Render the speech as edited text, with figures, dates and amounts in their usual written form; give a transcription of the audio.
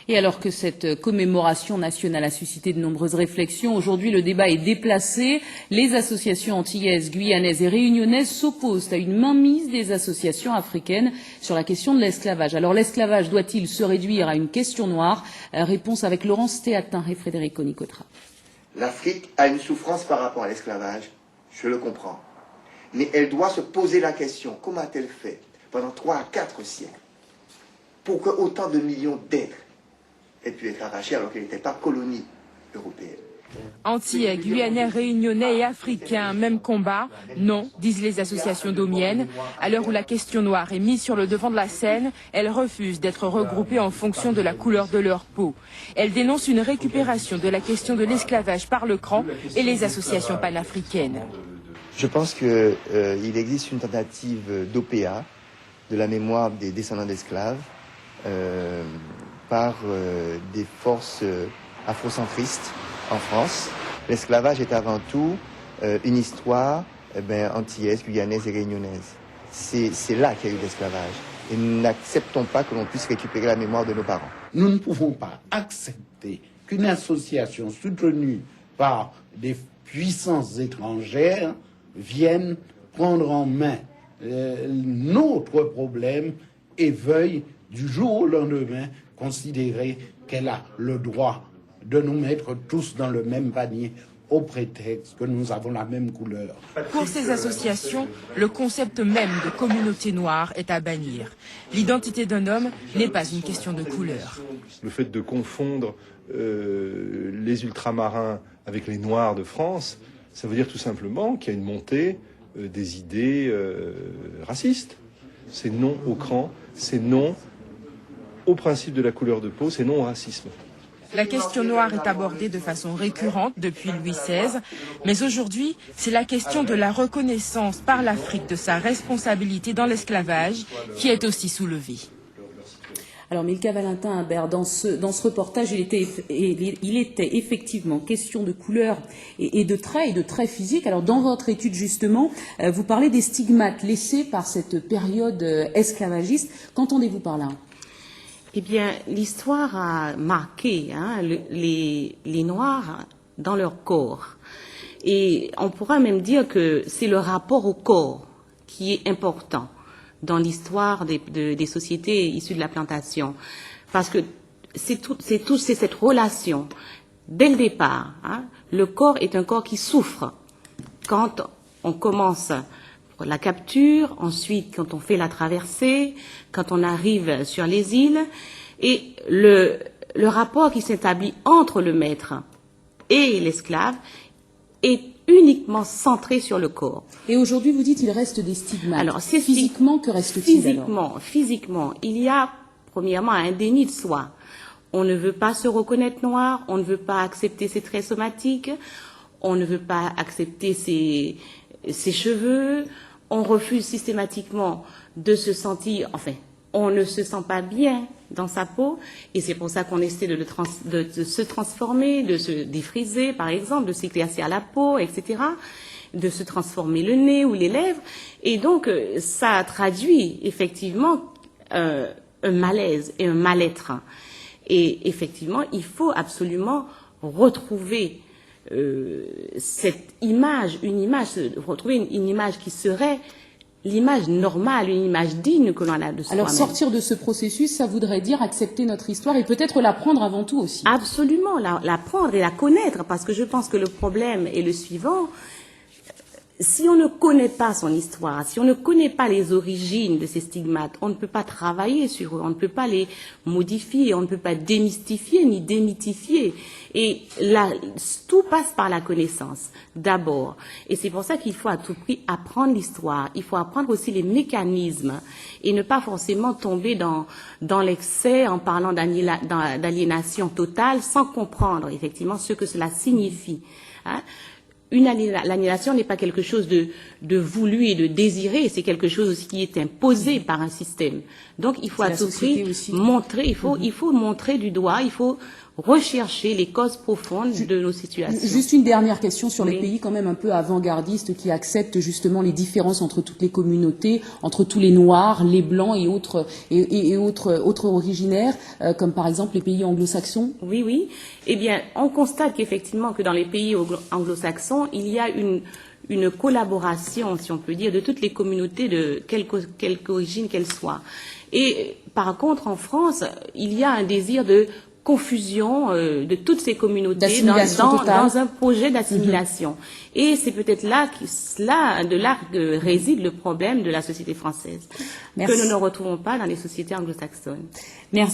Et alors que cette commémoration nationale a suscité de nombreuses réflexions, aujourd'hui le débat est déplacé. Les associations antillaises, guyanaises et réunionnaises s'opposent à une mainmise des associations africaines sur la question de l'esclavage. Alors l'esclavage doit-il se réduire à une question noire? Réponse avec Laurence Théatin et Frédéric Onicotra. L'Afrique a une souffrance par rapport à l'esclavage, je le comprends. Mais elle doit se poser la question, comment a-t-elle fait pendant 3 à 4 siècles pour que autant de millions d'êtres aient pu être arrachés alors qu'elle n'était pas colonie européenne? Antillais, Guyanais, Réunionnais et Africains, même combat? Non, disent les associations domiennes. À l'heure où la question noire est mise sur le devant de la scène, elles refusent d'être regroupées en fonction de la couleur de leur peau. Elles dénoncent une récupération de la question de l'esclavage par le CRAN et les associations panafricaines. Je pense qu'il existe une tentative d'OPA, de la mémoire des descendants d'esclaves, par des forces afrocentristes en France. L'esclavage est avant tout une histoire antillaise, guyanaise et réunionnaise. C'est là qu'il y a eu l'esclavage. Et nous n'acceptons pas que l'on puisse récupérer la mémoire de nos parents. Nous ne pouvons pas accepter qu'une association soutenue par des puissances étrangères vienne prendre en main notre problème et veuille du jour au lendemain considérer qu'elle a le droit de nous mettre tous dans le même panier au prétexte que nous avons la même couleur. Pour ces associations, le concept même de communauté noire est à bannir. L'identité d'un homme n'est pas une question de couleur. Le fait de confondre les ultramarins avec les noirs de France, ça veut dire tout simplement qu'il y a une montée des idées racistes. C'est non au CRAN, c'est non au principe de la couleur de peau, c'est non au racisme. La question noire est abordée de façon récurrente depuis Louis XVI, mais aujourd'hui, c'est la question de la reconnaissance par l'Afrique de sa responsabilité dans l'esclavage qui est aussi soulevée. Alors Milka Valentin-Imbert, dans ce reportage, il était effectivement question de couleur et de traits physiques. Alors dans votre étude justement, vous parlez des stigmates laissés par cette période esclavagiste. Qu'entendez-vous par là? Eh bien, l'histoire a marqué les Noirs dans leur corps. Et on pourra même dire que c'est le rapport au corps qui est important dans l'histoire des sociétés issues de la plantation. Parce que c'est cette relation. Dès le départ, le corps est un corps qui souffre. Quand on commence la capture, ensuite quand on fait la traversée, quand on arrive sur les îles, et le rapport qui s'établit entre le maître et l'esclave est uniquement centré sur le corps. Et aujourd'hui, vous dites qu'il reste des stigmates. Alors, physiquement, que reste-t-il Physiquement, il y a premièrement un déni de soi. On ne veut pas se reconnaître noir, on ne veut pas accepter ses traits somatiques, on ne veut pas accepter ses cheveux, on refuse systématiquement de se sentir, on ne se sent pas bien dans sa peau, et c'est pour ça qu'on essaie de se transformer, de se défriser, par exemple, de s'éclaircir la peau, etc., de se transformer le nez ou les lèvres, et donc ça traduit effectivement un malaise et un mal-être. Et effectivement, il faut absolument retrouver cette image, retrouver une image qui serait l'image normale, une image digne que l'on a de soi-même. Alors sortir de ce processus, ça voudrait dire accepter notre histoire et peut-être l'apprendre avant tout aussi. Absolument, l'apprendre et la connaître, parce que je pense que le problème est le suivant. Si on ne connaît pas son histoire, si on ne connaît pas les origines de ces stigmates, on ne peut pas travailler sur eux, on ne peut pas les modifier, on ne peut pas démystifier ni démythifier. Et là, tout passe par la connaissance, d'abord. Et c'est pour ça qu'il faut à tout prix apprendre l'histoire. Il faut apprendre aussi les mécanismes et ne pas forcément tomber dans l'excès en parlant d'aliénation totale sans comprendre effectivement ce que cela signifie. L'aliénation n'est pas quelque chose de voulu et de désiré, c'est quelque chose qui est imposé par un système. Donc il faut à tout prix montrer, il faut montrer du doigt, il faut rechercher les causes profondes de nos situations. Juste une dernière question sur les Oui. pays quand même un peu avant-gardistes qui acceptent justement les différences entre toutes les communautés, entre tous les Noirs, les Blancs et autres originaires, comme par exemple les pays anglo-saxons. Oui, oui. Eh bien, on constate qu'effectivement que dans les pays anglo-saxons, il y a une collaboration, si on peut dire, de toutes les communautés, de quelque origine qu'elles soient. Et par contre, en France, il y a un désir de confusion de toutes ces communautés dans un projet d'assimilation. Et c'est peut-être là que réside le problème de la société française, que nous ne retrouvons pas dans les sociétés anglo-saxonnes. Merci.